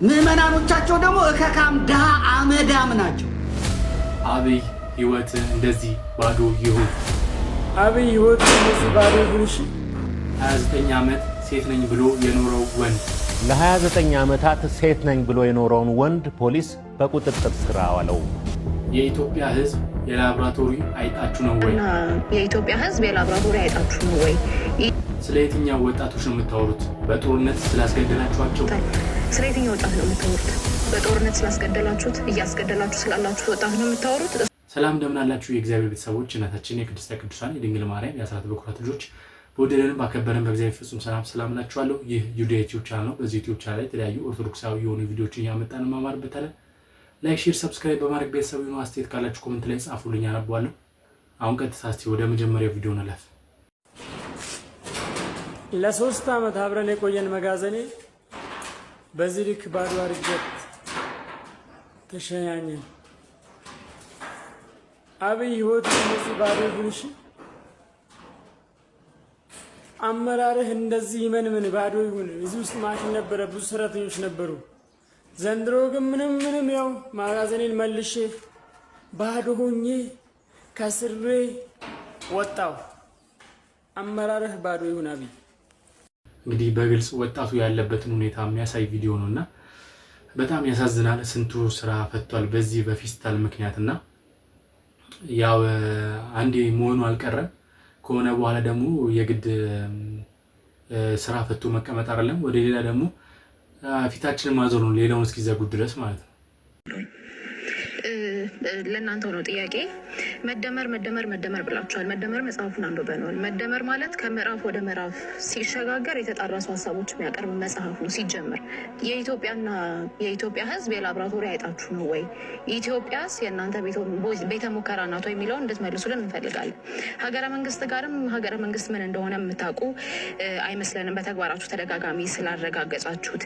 ምዕመናኖቻቸው ደግሞ እከካም ድሃ አመዳም ናቸው። አብይ ህይወት እንደዚህ ባዶ ይሁን። አብይ ህይወት እንደዚህ ባዶ ይሁን። እሺ 29 ዓመት ሴት ነኝ ብሎ የኖረው ወንድ ለ29 ዓመታት ሴት ነኝ ብሎ የኖረውን ወንድ ፖሊስ በቁጥጥር ስር አዋለው። የኢትዮጵያ ህዝብ የላብራቶሪ አይጣችሁ ነው ወይ? የኢትዮጵያ ህዝብ የላብራቶሪ አይጣችሁ ነው ወይ? ስለ የትኛው ወጣቶች ነው የምታወሩት? በጦርነት ስላስገደላችኋቸው? ስለ የትኛው ወጣት ነው የምታወሩት? በጦርነት ስላስገደላችሁት እያስገደላችሁ ስላላችሁ ወጣት ነው የምታወሩት? ሰላም እንደምን አላችሁ የእግዚአብሔር ቤተሰቦች፣ እናታችን የቅድስተ ቅዱሳን የድንግል ማርያም የአስራት በኩራት ልጆች በወደደንም ባከበረን በእግዚአብሔር ፍጹም ሰላም እላችኋለሁ። ይህ ዩዲያ ዩቲዩብ ቻናል ነው። በዚህ ዩቲዩብ ቻናል ላይ የተለያዩ ኦርቶዶክሳዊ የሆኑ ቪዲዮዎችን እያመጣን እንማማርበታለን። ላይክ፣ ሼር፣ ሰብስክራይብ በማድረግ ቤተሰብ ይሁኑ። አስተያየት ካላችሁ ኮሜንት ላይ ጻፉልኝ፣ አነባለሁ። አሁን ቀጥታ እስቲ ወደ መጀመሪያው ቪዲዮ እንለፍ። ለ3 ዓመት አብረን የቆየን መጋዘኔ በዚህ ልክ ባዶ አድርገት ተሸኛኘን። አብይ ህይወት እንደዚህ ባዶ ይሁን። እሺ አመራርህ እንደዚህ ይመንምን ባዶ ይሁን። እዚህ ውስጥ ማሽን ነበረ፣ ብዙ ሰራተኞች ነበሩ። ዘንድሮ ግን ምንም ያው መጋዘኔን መልሼ ባዶ ሆኜ ከስሬ ወጣው። አመራርህ ባዶ ይሁን አብይ። እንግዲህ በግልጽ ወጣቱ ያለበትን ሁኔታ የሚያሳይ ቪዲዮ ነውና በጣም ያሳዝናል። ስንቱ ስራ ፈቷል በዚህ በፌስታል ምክንያትና ያው አንዴ መሆኑ አልቀረም። ከሆነ በኋላ ደግሞ የግድ ስራ ፈቶ መቀመጥ አይደለም፣ ወደ ሌላ ደግሞ ፊታችንን ማዞር ነው፣ ሌላውን እስኪዘጉ ድረስ ማለት ነው። ለእናንተው ነው ጥያቄ። መደመር ብላችኋል። መደመር መጽሐፉን አንብበነዋል። መደመር ማለት ከምዕራፍ ወደ ምዕራፍ ሲሸጋገር የተጣረሱ ሀሳቦች የሚያቀርብ መጽሐፍ ነው። ሲጀምር የኢትዮጵያ ሕዝብ የላብራቶሪ አይጣችሁ ነው ወይ? ኢትዮጵያስ የእናንተ ቤተ ሙከራ ናት ወይ የሚለውን እንድትመልሱልን እንፈልጋለን። ሀገረ መንግስት ጋርም ሀገረ መንግስት ምን እንደሆነ የምታውቁ አይመስለንም፣ በተግባራችሁ ተደጋጋሚ ስላረጋገጻችሁት።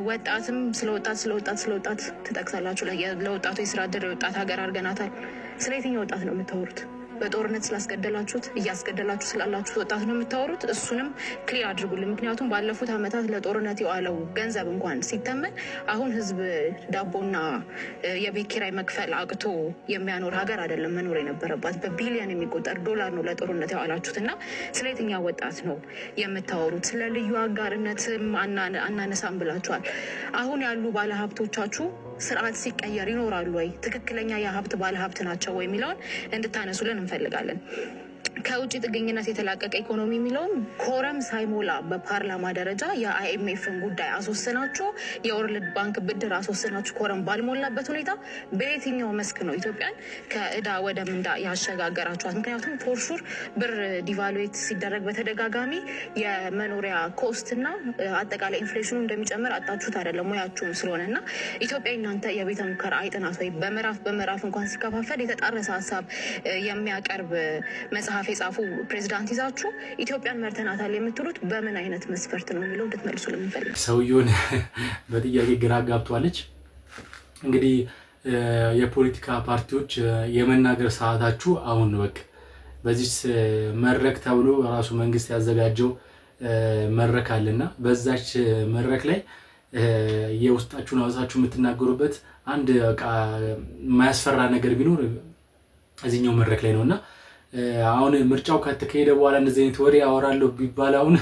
ወጣትም ስለወጣት ትጠቅሳላችሁ። ለወጣቱ የስራ እድል የወጣት ሀገር አድርገናታል። ስለ የትኛው ወጣት ነው የምታወሩት? በጦርነት ስላስገደላችሁት እያስገደላችሁ ስላላችሁት ወጣት ነው የምታወሩት? እሱንም ክሊር አድርጉልን። ምክንያቱም ባለፉት ዓመታት ለጦርነት የዋለው ገንዘብ እንኳን ሲተመን አሁን ህዝብ ዳቦና የቤት ኪራይ መክፈል አቅቶ የሚያኖር ሀገር አይደለም መኖር የነበረባት። በቢሊዮን የሚቆጠር ዶላር ነው ለጦርነት የዋላችሁት እና ስለ የትኛው ወጣት ነው የምታወሩት? ስለ ልዩ አጋርነትም አናነሳም ብላችኋል። አሁን ያሉ ባለሀብቶቻችሁ ስርዓት ሲቀየር ይኖራሉ ወይ? ትክክለኛ የሀብት ባለሀብት ናቸው ወይ የሚለውን እንድታነሱልን እንፈልጋለን። ከውጭ ጥገኝነት የተላቀቀ ኢኮኖሚ የሚለውም ኮረም ሳይሞላ በፓርላማ ደረጃ የአይኤምኤፍን ጉዳይ አስወስናችሁ የወርልድ ባንክ ብድር አስወስናችሁ ኮረም ባልሞላበት ሁኔታ በየትኛው መስክ ነው ኢትዮጵያን ከእዳ ወደ ምንዳ ያሸጋገራችኋት? ምክንያቱም ፎርሹር ብር ዲቫሉዌት ሲደረግ በተደጋጋሚ የመኖሪያ ኮስት እና አጠቃላይ ኢንፍሌሽኑ እንደሚጨምር አጣችሁት አይደለም ሙያችሁም ስለሆነ እና ኢትዮጵያ እናንተ የቤተ ሙከራ አይጥናት ወይ? በምዕራፍ እንኳን ሲከፋፈል የተጣረሰ ሀሳብ የሚያቀርብ መጽሐፍ የጻፉ ፕሬዚዳንት ይዛችሁ ኢትዮጵያን መርተናታል የምትሉት በምን አይነት መስፈርት ነው የሚለው እንድትመልሱ ለምንፈልግ። ሰውየውን በጥያቄ ግራ ጋብቷለች። እንግዲህ የፖለቲካ ፓርቲዎች የመናገር ሰዓታችሁ አሁን በቃ በዚህ መድረክ ተብሎ ራሱ መንግስት ያዘጋጀው መድረክ አለና በዛች መድረክ ላይ የውስጣችሁን አውጥታችሁ የምትናገሩበት አንድ በቃ የማያስፈራ ነገር ቢኖር እዚህኛው መድረክ ላይ ነውና አሁን ምርጫው ከተካሄደ በኋላ እንደዚህ አይነት ወሬ አወራለሁ ቢባል አሁን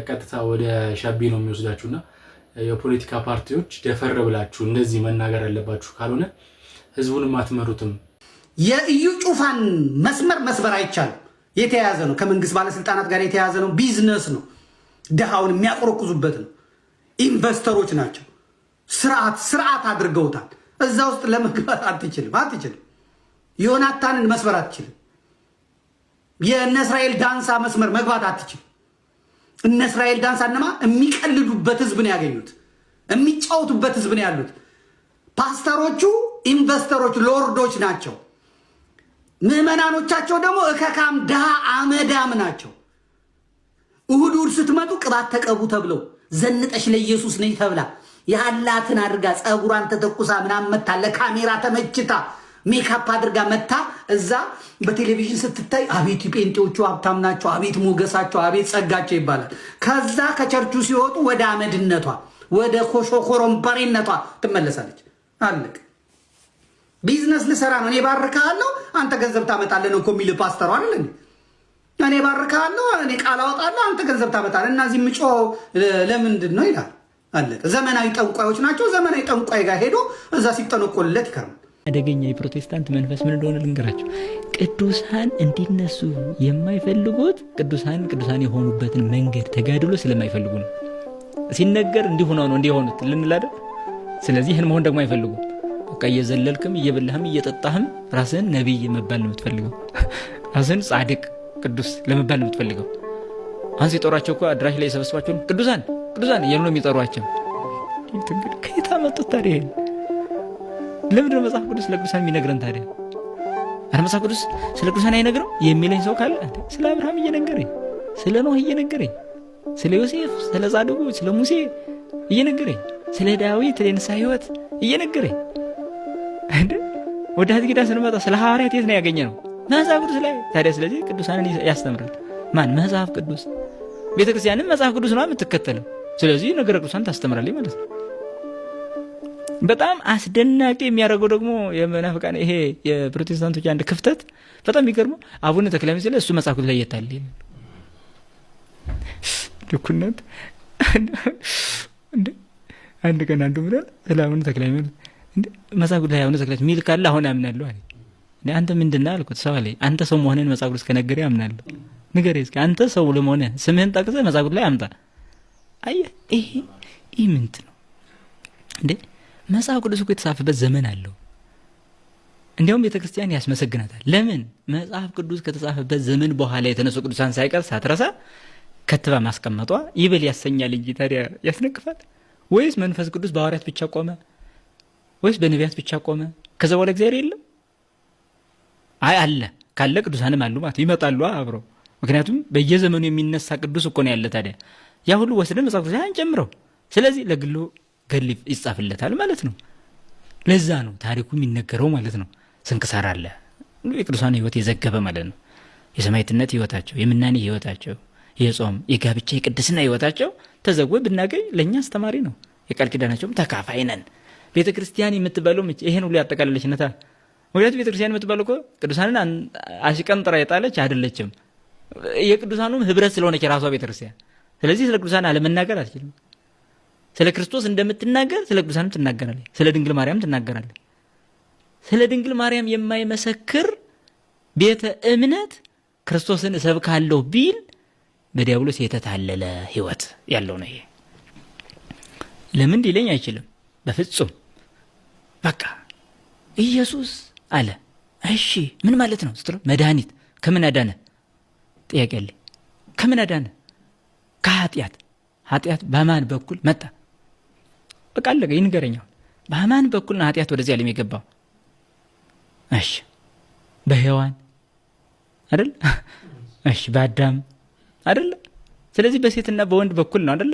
ቀጥታ ወደ ሻቢ ነው የሚወስዳችሁና የፖለቲካ ፓርቲዎች ደፈር ብላችሁ እንደዚህ መናገር አለባችሁ፣ ካልሆነ ህዝቡንም አትመሩትም። የኢዩ ጩፋን መስበር አይቻልም። የተያያዘ ነው፣ ከመንግስት ባለስልጣናት ጋር የተያያዘ ነው። ቢዝነስ ነው፣ ድሃውን የሚያቆረቁዙበት ነው። ኢንቨስተሮች ናቸው። ስርዓት አድርገውታል። እዛ ውስጥ ለመግባት አትችልም። ዮናታንን መስበር አትችልም። የእነ እስራኤል ዳንሳ መስመር መግባት አትችልም። እነ እስራኤል ዳንሳ እነማ የሚቀልዱበት ህዝብ ነው ያገኙት፣ የሚጫወቱበት ህዝብ ነው ያሉት። ፓስተሮቹ ኢንቨስተሮች ሎርዶች ናቸው። ምዕመናኖቻቸው ደግሞ እከካም ድሃ አመዳም ናቸው። እሁድ ስትመጡ ቅባት ተቀቡ ተብለው ዘንጠሽ ለኢየሱስ ነኝ ተብላ ያላትን አድርጋ ጸጉሯን ተተኩሳ ምናምን መታ ለካሜራ ተመችታ ሜካፕ አድርጋ መታ እዛ በቴሌቪዥን ስትታይ አቤት ጴንጤዎቹ ሀብታም ናቸው፣ አቤት ሞገሳቸው፣ አቤት ጸጋቸው ይባላል። ከዛ ከቸርቹ ሲወጡ ወደ አመድነቷ ወደ ኮሾ ኮረምባሬነቷ ትመለሳለች። አለቅ ቢዝነስ ልሰራ ነው እኔ ባርካለሁ አንተ ገንዘብ ታመጣለህ ነው እኮ የሚል ፓስተሩ አይደል እንዴ? እኔ ባርካለሁ እኔ ቃል አወጣለሁ አንተ ገንዘብ ታመጣለህ እና እዚህ ምጮ ለምንድን ነው ይላል። አለቅ ዘመናዊ ጠንቋዮች ናቸው። ዘመናዊ ጠንቋይ ጋር ሄዶ እዛ ሲጠነቆልለት ይከርማል። አደገኛ የፕሮቴስታንት መንፈስ ምን እንደሆነ ልንገራቸው። ቅዱሳን እንዲነሱ የማይፈልጉት ቅዱሳን የሆኑበትን መንገድ ተጋድሎ ስለማይፈልጉ ነው። ሲነገር እንዲሆነው ነው እንዲሆኑት ልንላደር። ስለዚህ ይህን መሆን ደግሞ አይፈልጉም። በቃ እየዘለልክም እየበላህም እየጠጣህም ራስህን ነቢይ መባል ነው የምትፈልገው። ራስህን ጻድቅ ቅዱስ ለመባል ነው የምትፈልገው። አንስ የጠሯቸው እኮ አድራሽ ላይ የሰበስባቸው ቅዱሳን እያሉ ነው የሚጠሯቸው። ከየት አመጡት ታዲያ? ለምንድን ነው መጽሐፍ ቅዱስ ስለ ቅዱሳን የሚነግረን ታዲያ? አረ መጽሐፍ ቅዱስ ስለ ቅዱሳን አይነግረው የሚለኝ ሰው ካለ ስለ አብርሃም እየነገረኝ፣ ስለ ኖህ እየነገረኝ፣ ስለ ዮሴፍ፣ ስለ ጻድቁ፣ ስለ ሙሴ እየነገረኝ፣ ስለ ዳዊት የንስሐ ሕይወት እየነገረኝ እንዴ ወደ ሐዲስ ኪዳን ስንመጣ ስለ ሐዋርያት የት ነው ያገኘነው? መጽሐፍ ቅዱስ ላይ። ታዲያ ስለዚህ ቅዱሳንን ያስተምራል ማን? መጽሐፍ ቅዱስ። ቤተክርስቲያንም መጽሐፍ ቅዱስ ነው የምትከተለው። ስለዚህ ነገረ ቅዱሳን ታስተምራለች ማለት ነው። በጣም አስደናቂ የሚያደርገው ደግሞ የመናፍቃን ይሄ የፕሮቴስታንቶች አንድ ክፍተት በጣም የሚገርመው አቡነ ተክለ ሃይማኖት ላይ እሱ መጽሐፍ ቅዱስ ላይ የታለ ድኩነት እንደ አንድ ቀን አንዱ ብሏል ስለ አቡነ ተክለ ሃይማኖት እንደ መጽሐፍ ቅዱስ ላይ አቡነ ተክለ ሚል ካለ አሁን አምናለሁ አለ። አንተ ምንድነው አልኩት። ሰው አለ አንተ ሰው መሆንህን መጽሐፍ ቅዱስ ከነገረኝ አምናለሁ። ንገረኝ እስኪ አንተ ሰው ለመሆንህ ስምህን ጠቅሰህ መጽሐፍ ቅዱስ ላይ አምጣ። አየህ ይሄ ምንድን ነው እንዴ? መጽሐፍ ቅዱስ እኮ የተጻፈበት ዘመን አለው። እንዲያውም ቤተክርስቲያን ያስመሰግናታል። ለምን? መጽሐፍ ቅዱስ ከተጻፈበት ዘመን በኋላ የተነሱ ቅዱሳን ሳይቀር ሳትረሳ ከትባ ማስቀመጧ ይበል ያሰኛል እንጂ ታዲያ ያስነቅፋል? ወይስ መንፈስ ቅዱስ በሐዋርያት ብቻ ቆመ? ወይስ በነቢያት ብቻ ቆመ? ከዛ በኋላ እግዚአብሔር የለም? አይ አለ። ካለ ቅዱሳንም አሉ ማለት ይመጣሉ አብረው። ምክንያቱም በየዘመኑ የሚነሳ ቅዱስ እኮ ነው ያለ። ታዲያ ያ ሁሉ ወስደን መጽሐፍ ቅዱስ አንጨምረው። ስለዚህ ለግሉ ገል ይጻፍለታል ማለት ነው። ለዛ ነው ታሪኩ የሚነገረው ማለት ነው። ስንክሳር አለ የቅዱሳን ሕይወት የዘገበ ማለት ነው። የሰማዕትነት ሕይወታቸው፣ የምናኔ ሕይወታቸው፣ የጾም የጋብቻ የቅድስና ሕይወታቸው ተዘግቦ ብናገኝ ለእኛ አስተማሪ ነው። የቃል ኪዳናቸውም ተካፋይ ነን። ቤተ ክርስቲያን የምትባለው ይሄን ሁሉ ያጠቃለለች ነታ። ምክንያቱም ቤተ ክርስቲያን የምትባለው እኮ ቅዱሳንን አሽቀንጥራ የጣለች አይደለችም። የቅዱሳኑም ህብረት ስለሆነች የራሷ ቤተ ክርስቲያን። ስለዚህ ስለ ቅዱሳን አለመናገር አትችልም። ስለ ክርስቶስ እንደምትናገር ስለ ቅዱሳንም ትናገራለች። ስለ ድንግል ማርያም ትናገራለች። ስለ ድንግል ማርያም የማይመሰክር ቤተ እምነት ክርስቶስን እሰብካለሁ ቢል በዲያብሎስ የተታለለ ህይወት ያለው ነው። ይሄ ለምን ሊለኝ አይችልም በፍጹም። በቃ ኢየሱስ አለ። እሺ ምን ማለት ነው ስትለው መድኃኒት ከምን አዳነ? ጥያቄ አለ። ከምን አዳነ? ከኃጢአት። ኃጢአት በማን በኩል መጣ? በቃ አለቀ። ይንገረኛው በማን በኩል ነው ኃጢአት ወደዚህ ዓለም የገባው? እሺ በሔዋን አይደል? እሺ በአዳም አይደል? ስለዚህ በሴትና በወንድ በኩል ነው አይደል?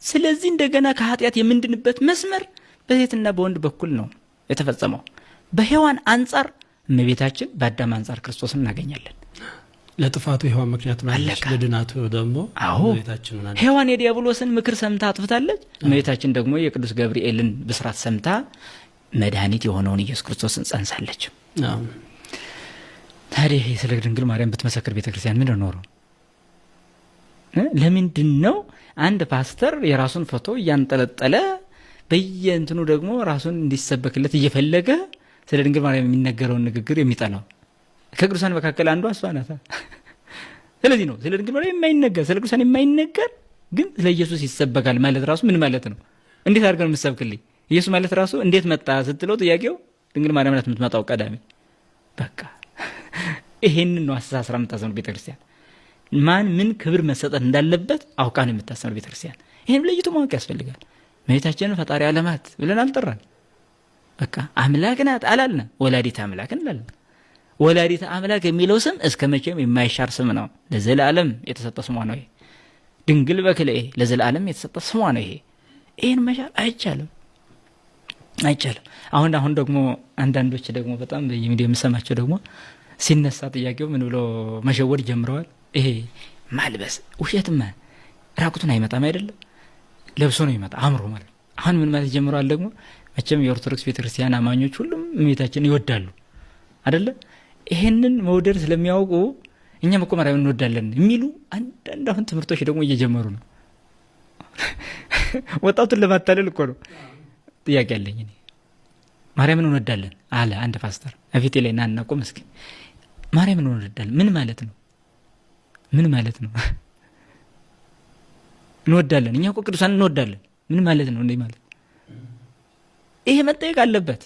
ስለዚህ እንደገና ከኃጢአት የምንድንበት መስመር በሴትና በወንድ በኩል ነው የተፈጸመው። በሔዋን አንጻር እመቤታችን፣ በአዳም አንጻር ክርስቶስን እናገኛለን። ለጥፋቱ ሔዋን ምክንያት ማለች፣ ለድናቱ ደግሞ እመቤታችን ናት። ሔዋን የዲያብሎስን ምክር ሰምታ አጥፍታለች። እመቤታችን ደግሞ የቅዱስ ገብርኤልን ብስራት ሰምታ መድኃኒት የሆነውን ኢየሱስ ክርስቶስን ጸንሳለች። ታዲያ ስለ ድንግል ማርያም ብትመሰክር ቤተክርስቲያን ምን ኖሮ? ለምንድን ነው አንድ ፓስተር የራሱን ፎቶ እያንጠለጠለ በየእንትኑ ደግሞ ራሱን እንዲሰበክለት እየፈለገ ስለ ድንግል ማርያም የሚነገረውን ንግግር የሚጠላው? ከቅዱሳን መካከል አንዷ እሷ ናት። ስለዚህ ነው ስለ ድንግል ማርያም የማይነገር፣ ስለ ቅዱሳን የማይነገር ግን ስለ ኢየሱስ ይሰበካል ማለት ራሱ ምን ማለት ነው? እንዴት አድርገን የምትሰብክልኝ? ኢየሱስ ማለት ራሱ እንዴት መጣ ስትለው ጥያቄው ድንግል ማርያም ናት የምትመጣው ቀዳሚ። በቃ ይሄንን ነው አስተሳስራ የምታስተምር ቤተክርስቲያን። ማን ምን ክብር መሰጠት እንዳለበት አውቃ ነው የምታስተምር ቤተክርስቲያን። ይሄን ለይቶ ማወቅ ያስፈልጋል። እመቤታችንን ፈጣሪ ዓለማት ብለን አልጠራን። በቃ አምላክ ናት አላልነ፣ ወላዲተ አምላክ እንላለን። ወላዲተ አምላክ የሚለው ስም እስከ መቼም የማይሻር ስም ነው። ለዘላለም የተሰጠ ስሟ ነው። ይሄ ድንግል በክልኤ ለዘላለም የተሰጠ ስሟ ነው። ይሄን መሻር አይቻልም። አሁን ደግሞ አንዳንዶች ደግሞ በጣም በሚዲያ የምሰማቸው ደግሞ ሲነሳ ጥያቄው ምን ብሎ መሸወድ ጀምረዋል። ይሄ ማልበስ ውሸትማ ራቁቱን አይመጣም አይደለም። ለብሶ ነው ይመጣ አምሮ ማለት ነው። አሁን ምን ማለት ጀምሯል ደግሞ መቼም የኦርቶዶክስ ቤተክርስቲያን አማኞች ሁሉም እመቤታችንን ይወዳሉ አይደለ? ይሄንን መውደድ ስለሚያውቁ እኛም እኮ ማርያምን እንወዳለን የሚሉ አንዳንድ አሁን ትምህርቶች ደግሞ እየጀመሩ ነው። ወጣቱን ለማታለል እኮ ነው። ጥያቄ አለኝ እኔ። ማርያምን እንወዳለን አለ አንድ ፓስተር አፊቴ ላይ ናና ቆም እስኪ። ማርያምን እንወዳለን ምን ማለት ነው? ምን ማለት ነው? እንወዳለን እኛ እኮ ቅዱሳን እንወዳለን ምን ማለት ነው? እንዴ ማለት ይሄ መጠየቅ አለበት።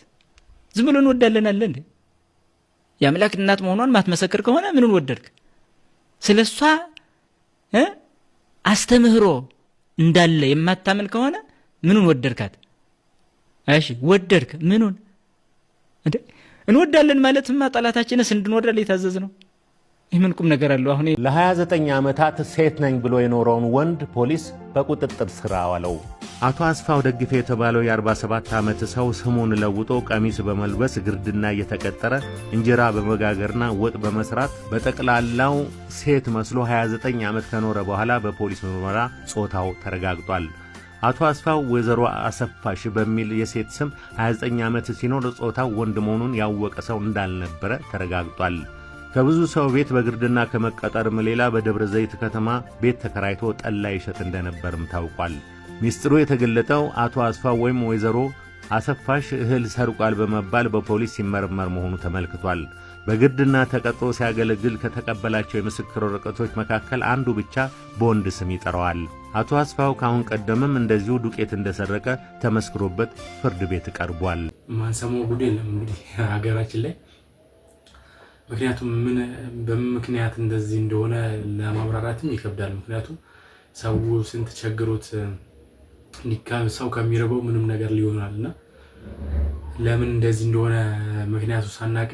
ዝም ብሎ እንወዳለን አለ እንዴ? የአምላክ እናት መሆኗን ማትመሰክር ከሆነ ምንን ወደድክ? ስለሷ አስተምህሮ እንዳለ የማታምን ከሆነ ምንን ወደድካት? እሺ ወደድክ ምኑን? እንዴ እንወዳለን ማለትማ ጠላታችንስ እንድንወዳለን የታዘዝ ነው። ይህ ምን ቁም ነገር አለው? አሁን ለ29 ዓመታት ሴት ነኝ ብሎ የኖረውን ወንድ ፖሊስ በቁጥጥር ስር አዋለው። አቶ አስፋው ደግፌ የተባለው የ47 ዓመት ሰው ስሙን ለውጦ ቀሚስ በመልበስ ግርድና እየተቀጠረ እንጀራ በመጋገርና ወጥ በመስራት በጠቅላላው ሴት መስሎ 29 ዓመት ከኖረ በኋላ በፖሊስ ምርመራ ጾታው ተረጋግጧል። አቶ አስፋው ወይዘሮ አሰፋሽ በሚል የሴት ስም 29 ዓመት ሲኖር ጾታው ወንድ መሆኑን ያወቀ ሰው እንዳልነበረ ተረጋግጧል። ከብዙ ሰው ቤት በግርድና ከመቀጠርም ሌላ በደብረ ዘይት ከተማ ቤት ተከራይቶ ጠላ ይሸጥ እንደነበርም ታውቋል። ሚስጥሩ የተገለጠው አቶ አስፋው ወይም ወይዘሮ አሰፋሽ እህል ሰርቋል በመባል በፖሊስ ሲመረመር መሆኑ ተመልክቷል። በግርድና ተቀጥሮ ሲያገለግል ከተቀበላቸው የምስክር ወረቀቶች መካከል አንዱ ብቻ በወንድ ስም ይጠራዋል። አቶ አስፋው ካሁን ቀደምም እንደዚሁ ዱቄት እንደሰረቀ ተመስክሮበት ፍርድ ቤት ቀርቧል። ማንሰማው ጉዳይ ነው እንግዲህ ሀገራችን ላይ። ምክንያቱም በምን ምክንያት እንደዚህ እንደሆነ ለማብራራትም ይከብዳል። ምክንያቱም ሰው ስንት ቸግሮት ሰው ከሚረበው ምንም ነገር ሊሆናልና ለምን እንደዚህ እንደሆነ ምክንያቱ ሳናቅ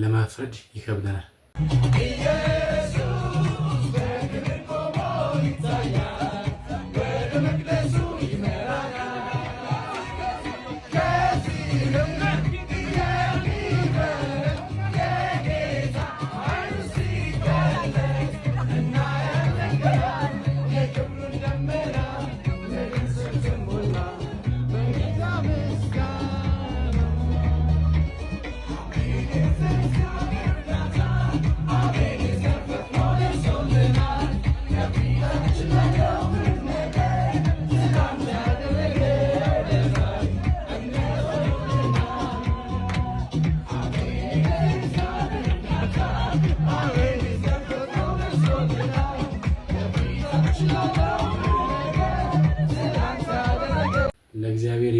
ለማፍረድ ይከብደናል። ለእግዚአብሔር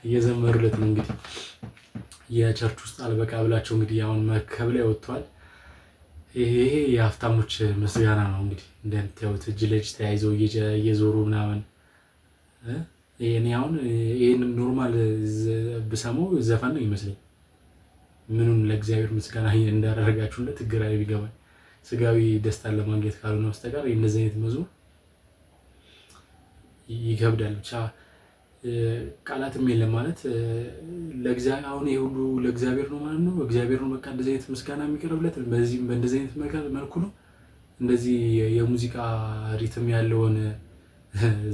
እየዘመሩለት ነው። እንግዲህ የቸርች ውስጥ አልበቃ ብላቸው እንግዲህ አሁን መርከብ ላይ ወጥቷል። ይሄ የሀብታሞች ምስጋና ነው። እንግዲህ እንደምታዩት እጅ ለእጅ ተያይዘው እየዞሩ ምናምን። እኔ አሁን ይሄን ኖርማል ብሰማው ዘፈን ነው ይመስለኝ። ምኑን ለእግዚአብሔር ምስጋና እንዳደረጋችሁለት ግራ ቢገባኝ፣ ስጋዊ ደስታን ለማግኘት ካልሆነ በስተቀር እንደዚህ አይነት መዝሙር ይከብዳል። ብቻ ቃላትም የለም ማለት ለእግዚአብሔር አሁን ይሄ ሁሉ ለእግዚአብሔር ነው ማለት ነው። እግዚአብሔር ነው በቃ እንደዚህ አይነት ምስጋና የሚቀርብለት በእንደዚህ አይነት መልኩ ነው። እንደዚህ የሙዚቃ ሪትም ያለውን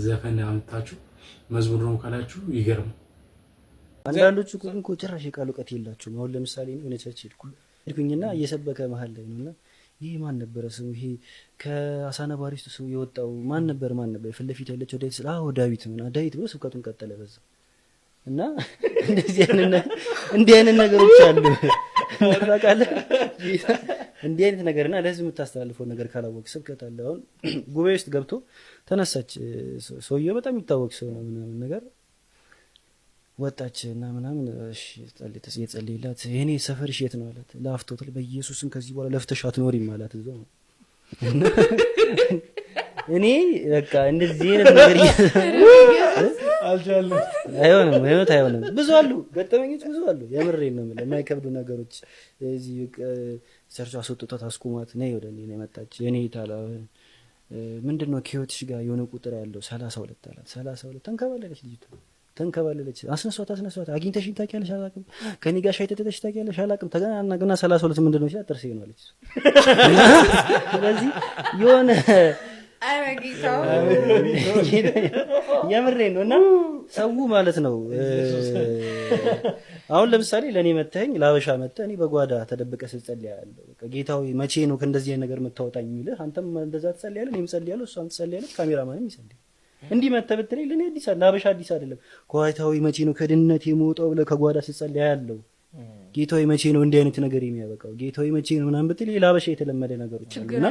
ዘፈን አምጥታችሁ መዝሙር ነው ካላችሁ ይገርም። አንዳንዶቹ እኮ ጭራሽ የቃል እውቀት የላቸውም። አሁን ለምሳሌ ነው የነቻች ሄድኩኝና እየሰበከ መሀል ላይ ነውና ይሄ ማን ነበረ ስሙ? ይሄ ከአሳነባሪ ውስጥ ሰው የወጣው ማን ነበር? ፊት ለፊት ያለችው ዳዊት ስለ ዳዊት ነው። ዳዊት ብሎ ስብከቱን ቀጠለ በዛ እና እንዲህ አይነት ነገሮች አሉ። ታውቃለህ? እንዲህ አይነት ነገርና ለህዝብ የምታስተላልፈው ነገር ካላወቅ ስብከት አለ። አሁን ጉባኤ ውስጥ ገብቶ ተነሳች። ሰውየው በጣም የሚታወቅ ሰው ነው ምናምን ነገር ወጣች እና ምናምን እሺ ጸልይተስ የጸልይላት የኔ ሰፈርሽ የት ነው አላት። ላፍቶት በኢየሱስም ከዚህ በኋላ ለፍተሽ አትኖሪም ማለት እዛው ነው። እኔ በቃ እንደዚህ አይነት ነገር አልቻለም። አይሆንም። ብዙ አሉ ገጠመኞች፣ ብዙ አሉ። የምሬን ነው የምልህ። የማይከብዱ ነገሮች እዚህ ሰርቻ አስወጥቷት አስቁማት ነይ ወደ እኔ ነው የመጣች። የኔ ታላ ምንድነው ከህይወትሽ ጋር የሆነ ቁጥር ያለው 32 አላት። 32 ተንከባለለች ልጅቱ ተንከባለለች። አስነሷት አግኝተሽኝ ታውቂያለሽ? አላውቅም። ከኔ ጋር ሻይ ጠጥተሽ ታውቂያለሽ? አላውቅም። ተገናና 32 ምንድነው ሲላት ጥርሴ ነው አለች። ስለዚህ የሆነ የምሬን ነው። እና ሰው ማለት ነው አሁን ለምሳሌ ለኔ መተኸኝ ላበሻ መተህ እኔ በጓዳ ተደብቀ ስትጸልይ ያለው በቃ ጌታዊ መቼ ነው ከእንደዚህ አይነት ነገር የምታወጣኝ የሚልህ አንተም እንደዛ ትጸልያለህ፣ እኔም ጸልያለሁ፣ እሷም ትጸልያለች፣ ካሜራማንም ይጸልያል። እንዲህ መተህ ብትለኝ ለኔ አዲስ ላበሻ አዲስ አይደለም። ጌታዊ መቼ ነው ከድህነት የምወጣው ብለህ ከጓዳ ስትጸልይ ያለው ጌታዊ መቼ ነው እንዲህ አይነት ነገር የሚያበቃው ጌታዊ መቼ ነው ምናምን ብትለኝ ላበሻ የተለመደ ነገሮች አሉና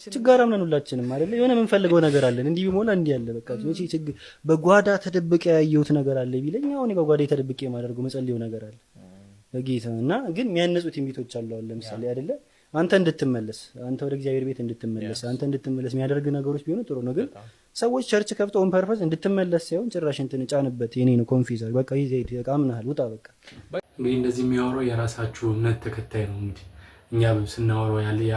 ችግር አለን ሁላችንም አይደለ የሆነ የምንፈልገው ነገር አለን እንዲህ ቢሞላ እንዲህ ያለ በቃ መቼ ችግር በጓዳ ተደብቀ ያየሁት ነገር አለ ቢለኝ አሁን በጓዳ ተደብቄ የማደርገው መጸልየው ነገር አለ በጌታ እና ግን የሚያነጹት ትንቢቶች አሉ። አሁን ለምሳሌ አይደለ አንተ እንድትመለስ አንተ ወደ እግዚአብሔር ቤት እንድትመለስ አንተ እንድትመለስ የሚያደርግ ነገሮች ቢሆኑ ጥሩ ነው። ግን ሰዎች ቸርች ከፍተው ኦን ፐርፐዝ እንድትመለስ ሳይሆን ጭራሽ እንትን ጫንበት የኔ ነው ኮንፊውዝ በቃ ይዘይት አምናሃል ውጣ በቃ። እንግዲህ እንደዚህ የሚያወራው የራሳችሁ እምነት ተከታይ ነው። እንግዲህ እኛ ስናወራው ያ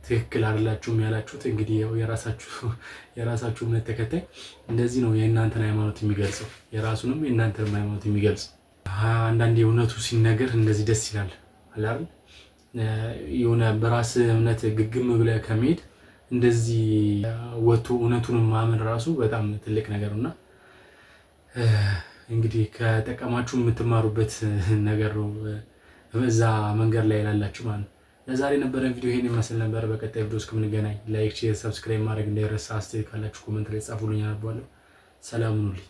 ትክክል አይደላችሁም ያላችሁት እንግዲህ የራሳችሁ እምነት ተከታይ እንደዚህ ነው የእናንተን ሃይማኖት የሚገልጸው የራሱንም የእናንተንም ሃይማኖት የሚገልጸው። አንዳንዴ እውነቱ ሲነገር እንደዚህ ደስ ይላል አይደል? የሆነ በራስ እምነት ግግም ብለህ ከመሄድ እንደዚህ ወጥቶ እውነቱን ማመን ራሱ በጣም ትልቅ ነገር ነውና እንግዲህ ከጠቀማችሁ የምትማሩበት ነገር ነው በዛ መንገድ ላይ ያላላችሁ ማለት ነው። ለዛሬ የነበረን ቪዲዮ ይሄን ይመስል ነበር። በቀጣይ ቪዲዮ እስከምንገናኝ ላይክ፣ ሼር፣ ሰብስክራይብ ማድረግ እንዳይረሳ። አስተያየት ካላችሁ ኮሜንት ላይ ጻፉልኝ፣ አነባለሁ። ሰላም ሁኑልኝ።